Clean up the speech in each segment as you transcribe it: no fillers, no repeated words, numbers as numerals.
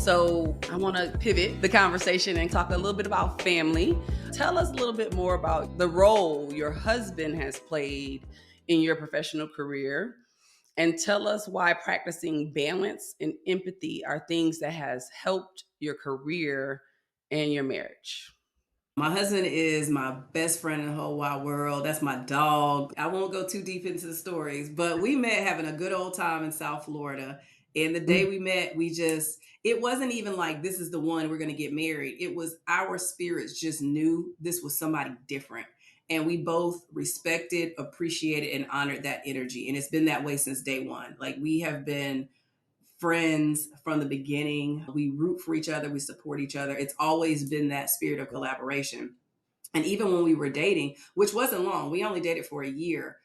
So I want to pivot the conversation and talk a little bit about family. Tell us a little bit more about the role your husband has played in your professional career, and tell us why practicing balance and empathy are things that has helped your career and your marriage. My husband is my best friend in the whole wide world. That's my dog. I won't go too deep into the stories, but we met having a good old time in South Florida. And the day we met, it wasn't even like, this is the one we're going to get married. It was our spirits just knew this was somebody different. And we both respected, appreciated, and honored that energy. And it's been that way since day one. Like, we have been friends from the beginning. We root for each other. We support each other. It's always been that spirit of collaboration. And even when we were dating, which wasn't long, we only dated for a year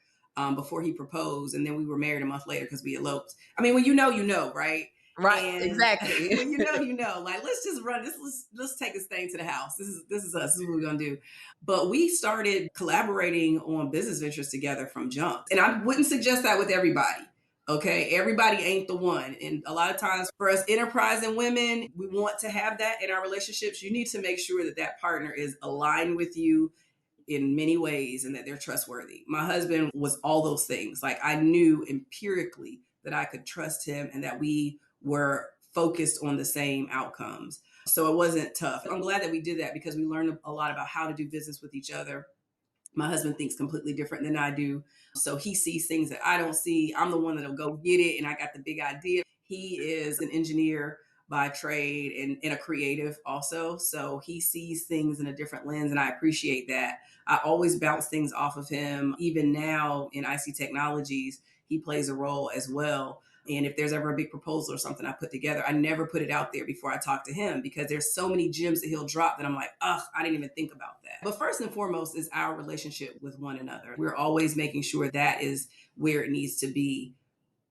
before he proposed. And then we were married a month later because we eloped. I mean, when you know, right? Right, And exactly. when you know, like, let's just run this. Let's take this thing to the house. This is us. This is what we're gonna do. But we started collaborating on business ventures together from jump. And I wouldn't suggest that with everybody. Okay, everybody ain't the one. And a lot of times for us enterprising women, we want to have that in our relationships. You need to make sure that that partner is aligned with you in many ways and that they're trustworthy. My husband was all those things. Like, I knew empirically that I could trust him and that we were focused on the same outcomes. So it wasn't tough. I'm glad that we did that because we learned a lot about how to do business with each other. My husband thinks completely different than I do. So he sees things that I don't see. I'm the one that'll go get it, and I got the big idea. He is an engineer by trade and a creative also. So he sees things in a different lens, and I appreciate that. I always bounce things off of him. Even now in IC Technologies, he plays a role as well. And if there's ever a big proposal or something I put together, I never put it out there before I talk to him because there's so many gems that he'll drop that I'm like, ugh, I didn't even think about that. But first and foremost is our relationship with one another. We're always making sure that is where it needs to be,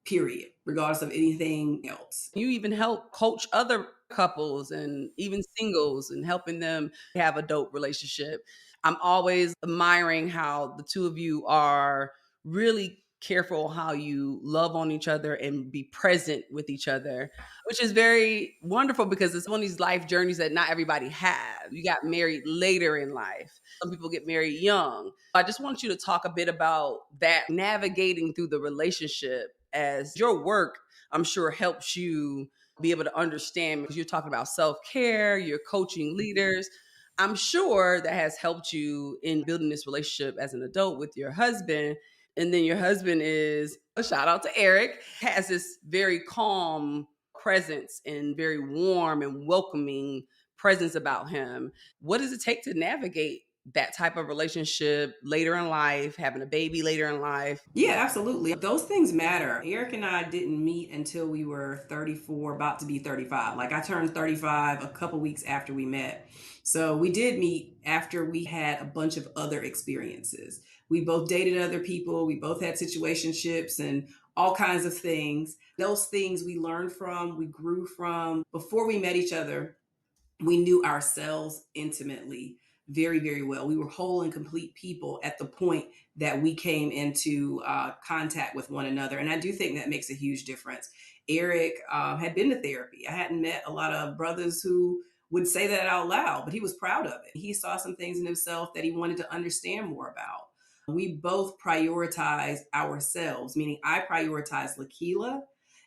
period, regardless of anything else. You even help coach other couples and even singles and helping them have a dope relationship. I'm always admiring how the two of you are really careful how you love on each other and be present with each other, which is very wonderful because it's one of these life journeys that not everybody has. You got married later in life. Some people get married young. I just want you to talk a bit about that, navigating through the relationship, as your work, I'm sure, helps you be able to understand, because you're talking about self-care, you're coaching leaders. I'm sure that has helped you in building this relationship as an adult with your husband. And then your husband is, a shout out to Eric, has this very calm presence and very warm and welcoming presence about him. What does it take to navigate that type of relationship later in life, having a baby later in life? Yeah, absolutely. Those things matter. Eric and I didn't meet until we were 34, about to be 35. Like, I turned 35 a couple weeks after we met. So we did meet after we had a bunch of other experiences. We both dated other people. We both had situationships and all kinds of things. Those things we learned from, we grew from. Before we met each other, we knew ourselves intimately, very, very well. We were whole and complete people at the point that we came into contact with one another. And I do think that makes a huge difference. Eric had been to therapy. I hadn't met a lot of brothers who would say that out loud, but he was proud of it. He saw some things in himself that he wanted to understand more about. We both prioritize ourselves, meaning I prioritize Lakila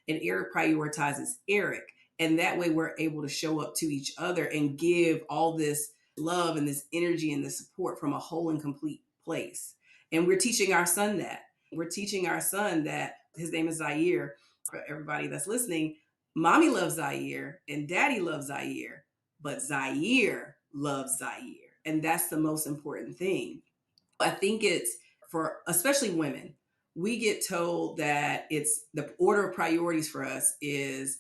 and Eric prioritizes Eric. And that way we're able to show up to each other and give all this love and this energy and this support from a whole and complete place. And we're teaching our son that. We're teaching our son that his name is Zaire. For everybody that's listening, mommy loves Zaire and daddy loves Zaire, but Zaire loves Zaire. And that's the most important thing. I think it's for especially women, we get told that it's the order of priorities for us is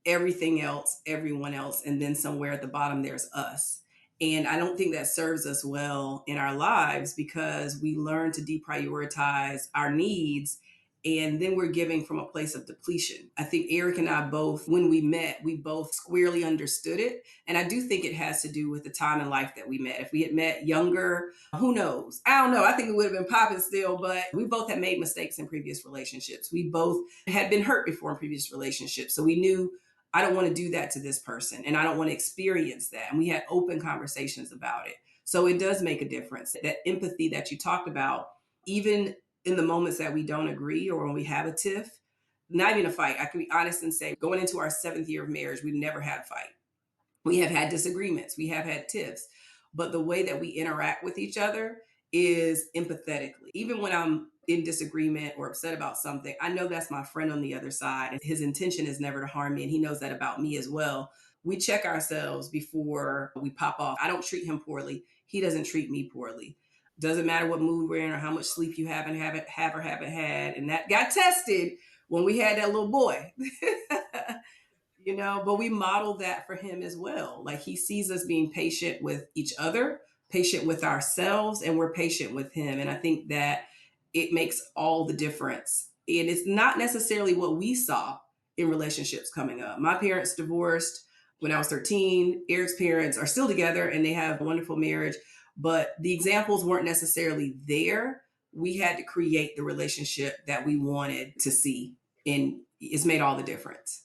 everything else, everyone else, and then somewhere at the bottom there's us. And I don't think that serves us well in our lives because we learn to deprioritize our needs and then we're giving from a place of depletion. I think Eric and I both, when we met, we both squarely understood it. And I do think it has to do with the time in life that we met. If we had met younger, who knows? I don't know. I think we would have been popping still, but we both had made mistakes in previous relationships. We both had been hurt before in previous relationships. So we knew I don't want to do that to this person and I don't want to experience that. And we had open conversations about it. So it does make a difference. That empathy that you talked about, even in the moments that we don't agree or when we have a tiff, not even a fight. I can be honest and say, going into our 7th year of marriage, we've never had a fight. We have had disagreements, we have had tiffs, but the way that we interact with each other is empathetically. Even when I'm in disagreement or upset about something, I know that's my friend on the other side, and his intention is never to harm me, and he knows that about me as well. We check ourselves before we pop off. I don't treat him poorly. He doesn't treat me poorly. Doesn't matter what mood we're in or how much sleep you haven't had. And that got tested when we had that little boy. But we model that for him as well. Like he sees us being patient with each other, patient with ourselves, and we're patient with him. And I think that it makes all the difference. And it's not necessarily what we saw in relationships coming up. My parents divorced when I was 13. Eric's parents are still together and they have a wonderful marriage, but the examples weren't necessarily there. We had to create the relationship that we wanted to see, and it's made all the difference.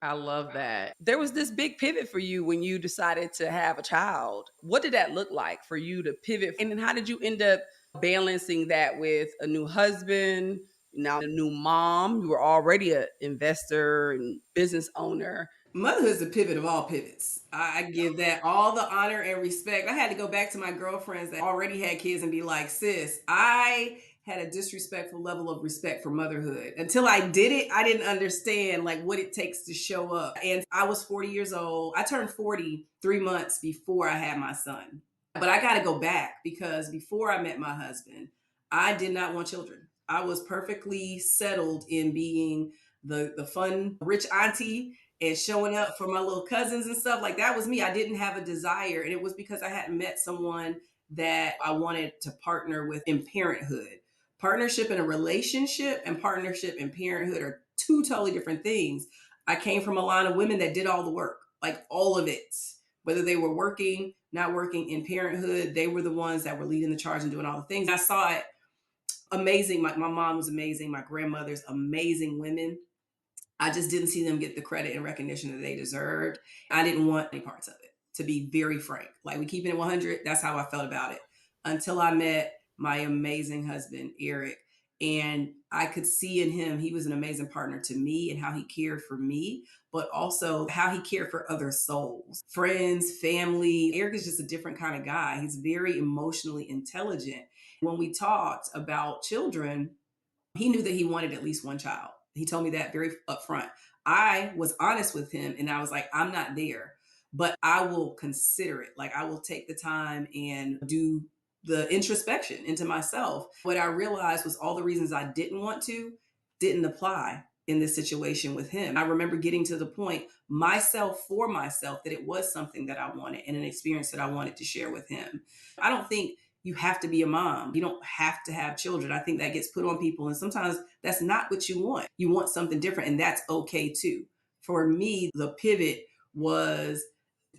I love that. There was this big pivot for you when you decided to have a child. What did that look like for you to pivot? And then how did you end up balancing that with a new husband, now a new mom? You were already an investor and business owner. Motherhood is the pivot of all pivots. I give that all the honor and respect. I had to go back to my girlfriends that already had kids and be like, sis, I had a disrespectful level of respect for motherhood. Until I did it, I didn't understand like what it takes to show up. And I was 40 years old. I turned 40 3 months before I had my son. But I got to go back because before I met my husband, I did not want children. I was perfectly settled in being the fun rich auntie and showing up for my little cousins and stuff. Like that was me. I didn't have a desire. And it was because I hadn't met someone that I wanted to partner with in parenthood. Partnership in a relationship and partnership in parenthood are two totally different things. I came from a line of women that did all the work, like all of it. Whether they were working, not working in parenthood, they were the ones that were leading the charge and doing all the things. I saw it amazing. My mom was amazing. My grandmother's amazing women. I just didn't see them get the credit and recognition that they deserved. I didn't want any parts of it, to be very frank. Like we keeping it 100, that's how I felt about it until I met my amazing husband, Eric. And I could see in him, he was an amazing partner to me and how he cared for me, but also how he cared for other souls, friends, family. Eric is just a different kind of guy. He's very emotionally intelligent. When we talked about children, he knew that he wanted at least one child. He told me that very upfront. I was honest with him and I was like, I'm not there, but I will consider it. Like I will take the time and do the introspection into myself. What I realized was all the reasons I didn't want to didn't apply in this situation with him. I remember getting to the point myself for myself that it was something that I wanted and an experience that I wanted to share with him. I don't think you have to be a mom. You don't have to have children. I think that gets put on people. And sometimes that's not what you want. You want something different, and that's okay too. For me, the pivot was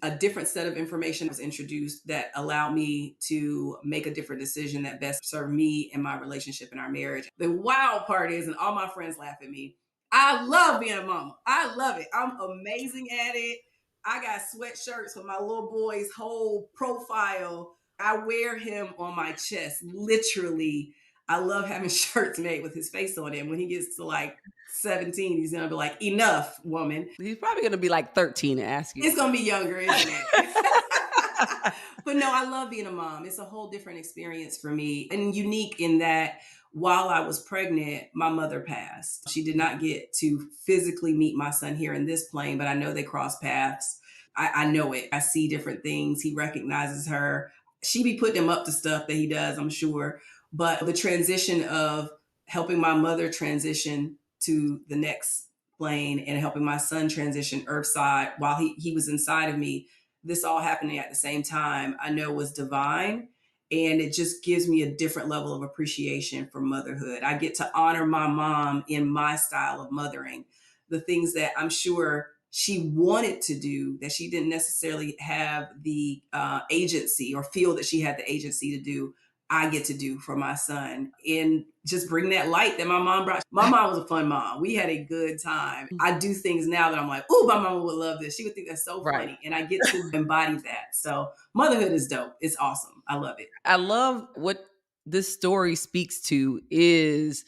a different set of information was introduced that allowed me to make a different decision that best served me and my relationship and our marriage. The wild part is, and all my friends laugh at me, I love being a mama. I love it. I'm amazing at it. I got sweatshirts with my little boy's whole profile. I wear him on my chest, literally. I love having shirts made with his face on it. When he gets to like 17, he's gonna be like, enough, woman. He's probably going to be like 13 and ask you. It's gonna be younger, isn't it? But no, I love being a mom. It's a whole different experience for me and unique in that while I was pregnant, my mother passed. She did not get to physically meet my son here in this plane, but I know they crossed paths. I know it. I see different things. He recognizes her. She be putting him up to stuff that he does, I'm sure. But the transition of helping my mother transition to the next plane and helping my son transition earthside while he was inside of me, this all happening at the same time, I know was divine. And it just gives me a different level of appreciation for motherhood. I get to honor my mom in my style of mothering. The things that I'm sure she wanted to do that she didn't necessarily have the agency or feel that she had the agency to do, I get to do for my son and just bring that light that my mom brought. My mom was a fun mom. We had a good time. I do things now that I'm like, oh, my mama would love this. She would think that's so Right. funny. And I get to embody that. So motherhood is dope. It's awesome. I love it. I love what this story speaks to is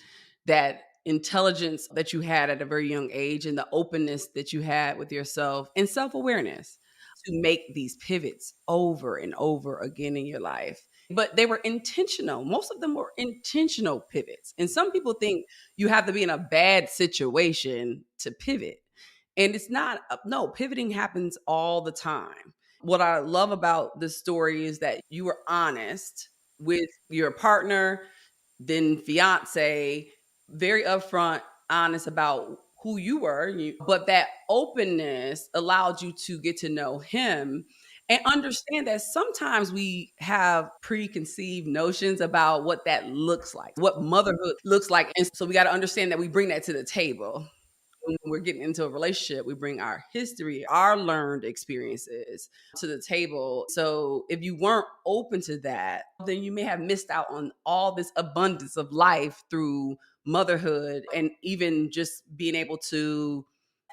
that intelligence that you had at a very young age and the openness that you had with yourself and self-awareness to make these pivots over and over again in your life. But they were intentional. Most of them were intentional pivots. And some people think you have to be in a bad situation to pivot. And it's not, no, pivoting happens all the time. What I love about this story is that you were honest with your partner, then fiance, very upfront, honest about who you were, but that openness allowed you to get to know him and understand that sometimes we have preconceived notions about what that looks like, what motherhood looks like. And so we got to understand that we bring that to the table when we're getting into a relationship. We bring our history, our learned experiences to the table. So if you weren't open to that, then you may have missed out on all this abundance of life through motherhood and even just being able to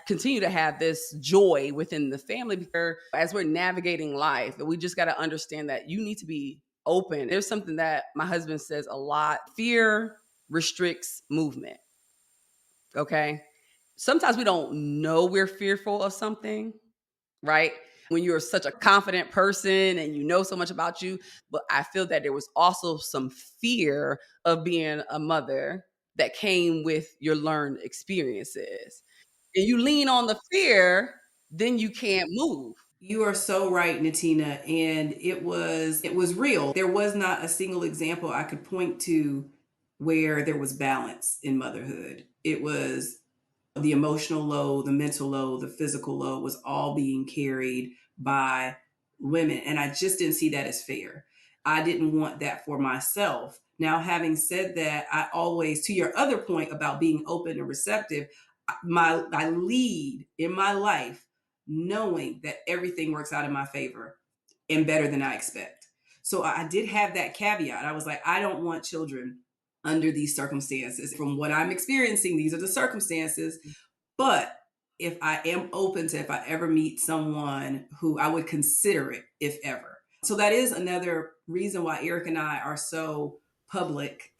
continue to have this joy within the family. Because as we're navigating life, we just got to understand that you need to be open. There's something that my husband says a lot: fear restricts movement. Okay. Sometimes we don't know we're fearful of something, right? When you're such a confident person and you know so much about you. But I feel that there was also some fear of being a mother that came with your learned experiences. And you lean on the fear, then you can't move. You are so right, Natina, and it was real. There was not a single example I could point to where there was balance in motherhood. It was the emotional load, the mental load, the physical load was all being carried by women. And I just didn't see that as fair. I didn't want that for myself. Now, having said that, I always, to your other point about being open and receptive, I lead in my life knowing that everything works out in my favor and better than I expect. So I did have that caveat. I was like, I don't want children under these circumstances. From what I'm experiencing, these are the circumstances. But if I am open to, if I ever meet someone who I would consider it, if ever. So that is another reason why Eric and I are so public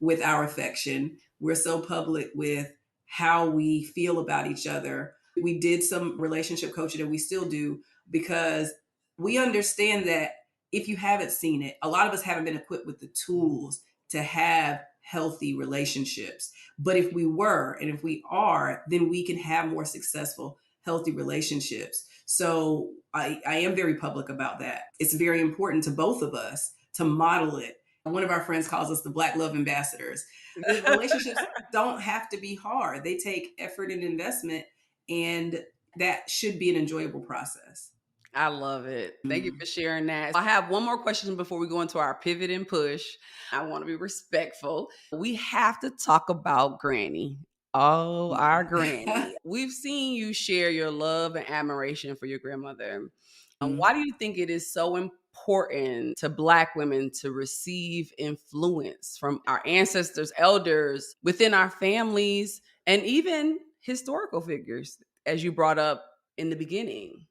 with our affection. We're so public with how we feel about each other. We did some relationship coaching and we still do, because we understand that if you haven't seen it, a lot of us haven't been equipped with the tools to have healthy relationships. But if we were, and if we are, then we can have more successful, healthy relationships. So I am very public about that. It's very important to both of us to model it. One of our friends calls us the Black Love Ambassadors. The relationships don't have to be hard. They take effort and investment, and that should be an enjoyable process. I love it. Thank you Mm. for sharing that. I have one more question before we go into our pivot and push. I want to be respectful. We have to talk about Granny. Oh, our Yeah. Granny. We've seen you share your love and admiration for your grandmother. Why Mm. do you think it is so important to Black women to receive influence from our ancestors, elders within our families, and even historical figures, as you brought up in the beginning?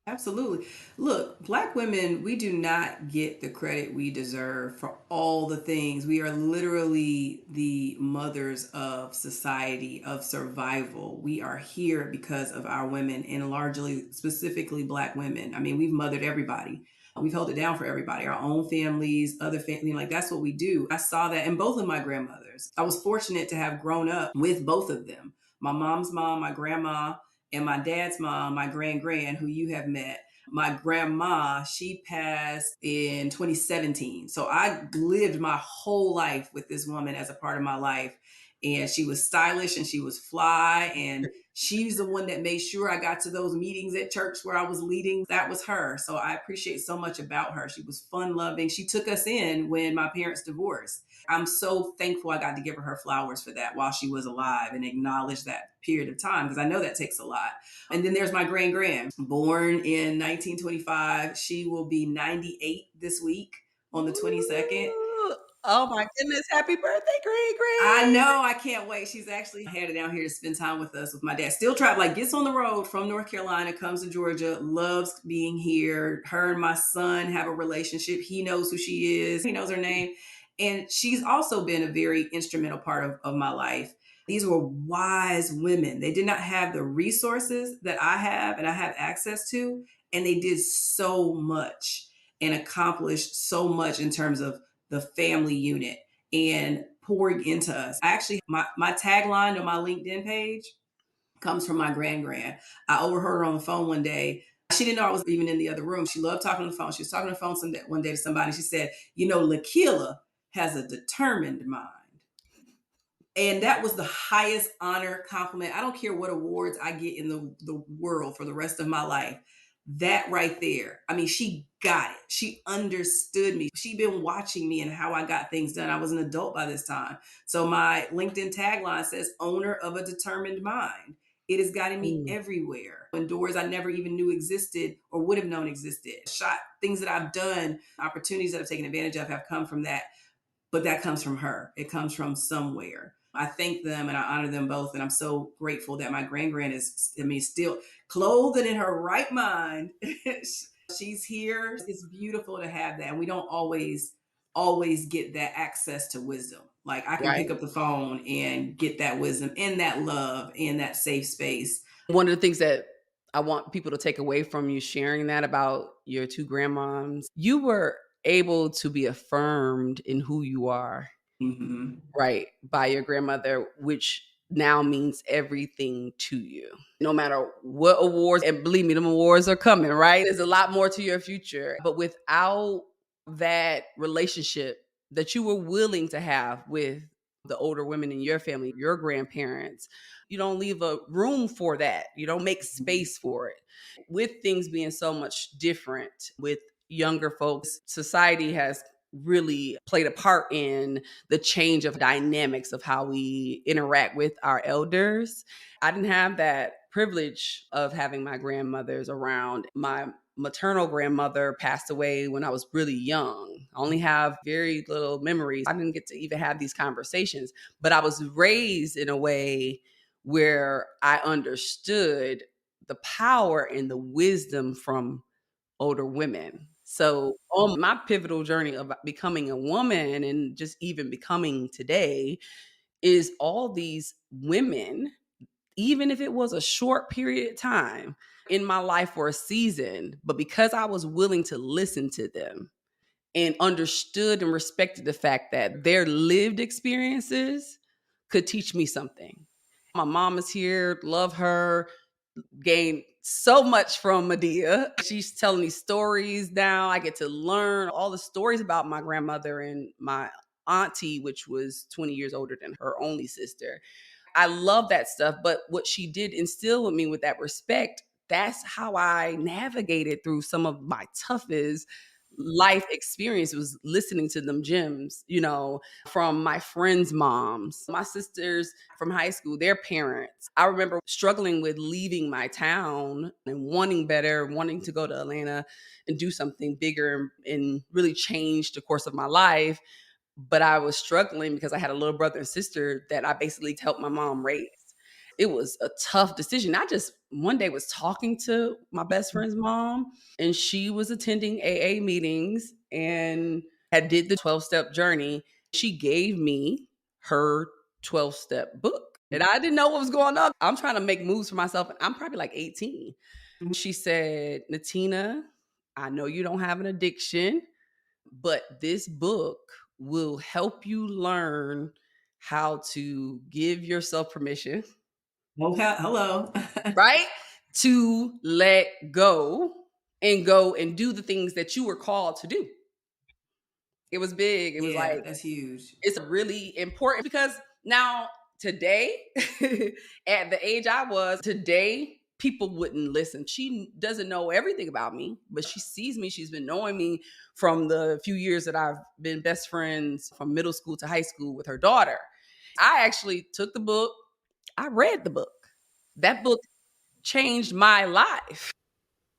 Absolutely. Look, Black women, we do not get the credit we deserve for all the things. We are literally the mothers of society, of survival. We are here because of our women, and largely, specifically, Black women. I mean, we've mothered everybody. We've held it down for everybody, our own families, other family. Like, that's what we do. I saw that in both of my grandmothers. I was fortunate to have grown up with both of them. My mom's mom, my grandma, and my dad's mom, my grand, who you have met. My grandma, she passed in 2017. So I lived my whole life with this woman as a part of my life. And she was stylish and she was fly. And she's the one that made sure I got to those meetings at church where I was leading. That was her. So I appreciate so much about her. She was fun loving. She took us in when my parents divorced. I'm so thankful I got to give her flowers for that while she was alive and acknowledge that period of time, because I know that takes a lot. And then there's my grand, born in 1925. She will be 98 this week on the 22nd. Oh my goodness. Happy birthday, great, I great. know, I can't wait. She's actually headed down here to spend time with us with my dad. Still try like gets on the road from North Carolina, comes to Georgia, loves being here. Her and my son have a relationship. He knows who she is, he knows her name. And she's also been a very instrumental part of my life. These were wise women. They did not have the resources that I have and I have access to. And they did so much and accomplished so much in terms of the family unit and pouring into us. I actually, my tagline on my LinkedIn page comes from my grand. I overheard her on the phone one day. She didn't know I was even in the other room. She loved talking on the phone. She was talking on the phone one day to somebody. She said, Lakila has a determined mind. And that was the highest honor compliment. I don't care what awards I get in the world for the rest of my life. That right there. I mean, she got it. She understood me. She'd been watching me and how I got things done. I was an adult by this time. So my LinkedIn tagline says, owner of a determined mind. It has gotten me Mm, everywhere in doors I never even knew existed or would have known existed. Shot things that I've done, opportunities that I've taken advantage of have come from that, but that comes from her. It comes from somewhere. I thank them and I honor them both. And I'm so grateful that my grand is, I mean, still clothed and in her right mind. She's here. It's beautiful to have that. And we don't always get that access to wisdom. Like I can right. pick up the phone and get that wisdom and that love and that safe space. One of the things that I want people to take away from you sharing that about your two grandmoms, you were able to be affirmed in who you are, Mm-hmm. right, by your grandmother, which now means everything to you. No matter what awards, and believe me, them awards are coming, right? There's a lot more to your future. But without that relationship that you were willing to have with the older women in your family, your grandparents, you don't leave a room for that. You don't make space for it. With things being so much different with younger folks, society has really played a part in the change of dynamics of how we interact with our elders. I didn't have that privilege of having my grandmothers around. My maternal grandmother passed away when I was really young. I only have very little memories. I didn't get to even have these conversations, but I was raised in a way where I understood the power and the wisdom from older women. So on my pivotal journey of becoming a woman and just even becoming today is all these women, even if it was a short period of time in my life for a season, but because I was willing to listen to them and understood and respected the fact that their lived experiences could teach me something. My mom is here, love her, gained so much from Nadia. She's telling me stories now. I get to learn all the stories about my grandmother and my auntie, which was 20 years older than her only sister. I love that stuff. But what she did instill with me with that respect, that's how I navigated through some of my toughest life experience was listening to them gems, from my friends' moms, my sisters from high school, their parents. I remember struggling with leaving my town and wanting better, wanting to go to Atlanta and do something bigger and really change the course of my life. But I was struggling because I had a little brother and sister that I basically helped my mom raise. It was a tough decision. I just one day was talking to my best friend's mom, and she was attending AA meetings and had did the 12-step journey. She gave me her 12-step book. And I didn't know what was going on. I'm trying to make moves for myself. I'm probably like 18. She said, Natina, I know you don't have an addiction, but this book will help you learn how to give yourself permission, Oh, hello. right? To let go and do the things that you were called to do. It was big. It was Yeah, like, that's huge. it's really important because now, today, at the age I was, today, people wouldn't listen. She doesn't know everything about me, but she sees me. She's been knowing me from the few years that I've been best friends from middle school to high school with her daughter. I actually took the book, I read the book. That book changed my life.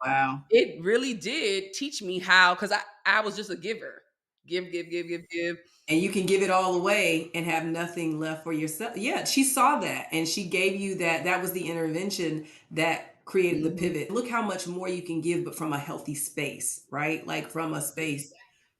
Wow. It really did teach me how, because I was just a giver. Give, give, give, give, give. And you can give it all away and have nothing left for yourself. Yeah, she saw that and she gave you that. That was the intervention that created the Mhm. pivot. Look how much more you can give, but from a healthy space, right? Like from a space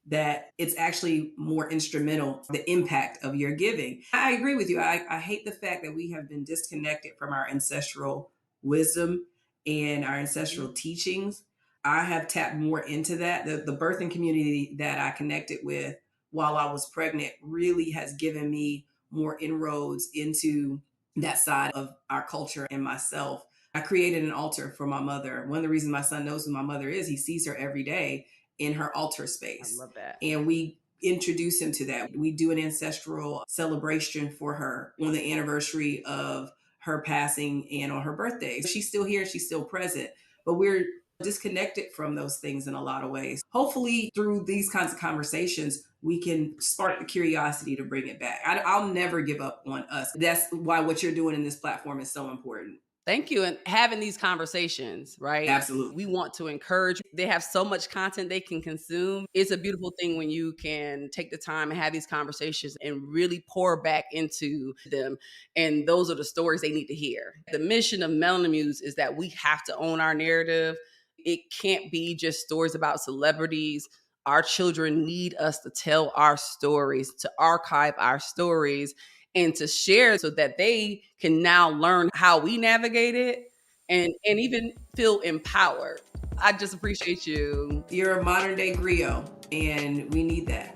that it's actually more instrumental, the impact of your giving. I agree with you. I hate the fact that we have been disconnected from our ancestral wisdom and our ancestral Mhm. teachings. I have tapped more into that. The birthing community that I connected with while I was pregnant really has given me more inroads into that side of our culture and myself. I created an altar for my mother. One of the reasons my son knows who my mother is, he sees her every day in her altar I space. love that. And we introduce him to that. We do an ancestral celebration for her on the anniversary of her passing and on her birthday. She's still here, she's still present, but we're disconnected from those things in a lot of ways. Hopefully, through these kinds of conversations, we can spark the curiosity to bring it back. I'll never give up on us. That's why what you're doing in this platform is so important. Thank you. And having these conversations, right? Absolutely. We want to encourage. They have so much content they can consume. It's a beautiful thing when you can take the time and have these conversations and really pour back into them. And those are the stories they need to hear. The mission of Melanin Muse is that we have to own our narrative. It can't be just stories about celebrities. Our children need us to tell our stories, to archive our stories, and to share so that they can now learn how we navigate it and even feel empowered. I just appreciate you. You're a modern day griot, and we need that.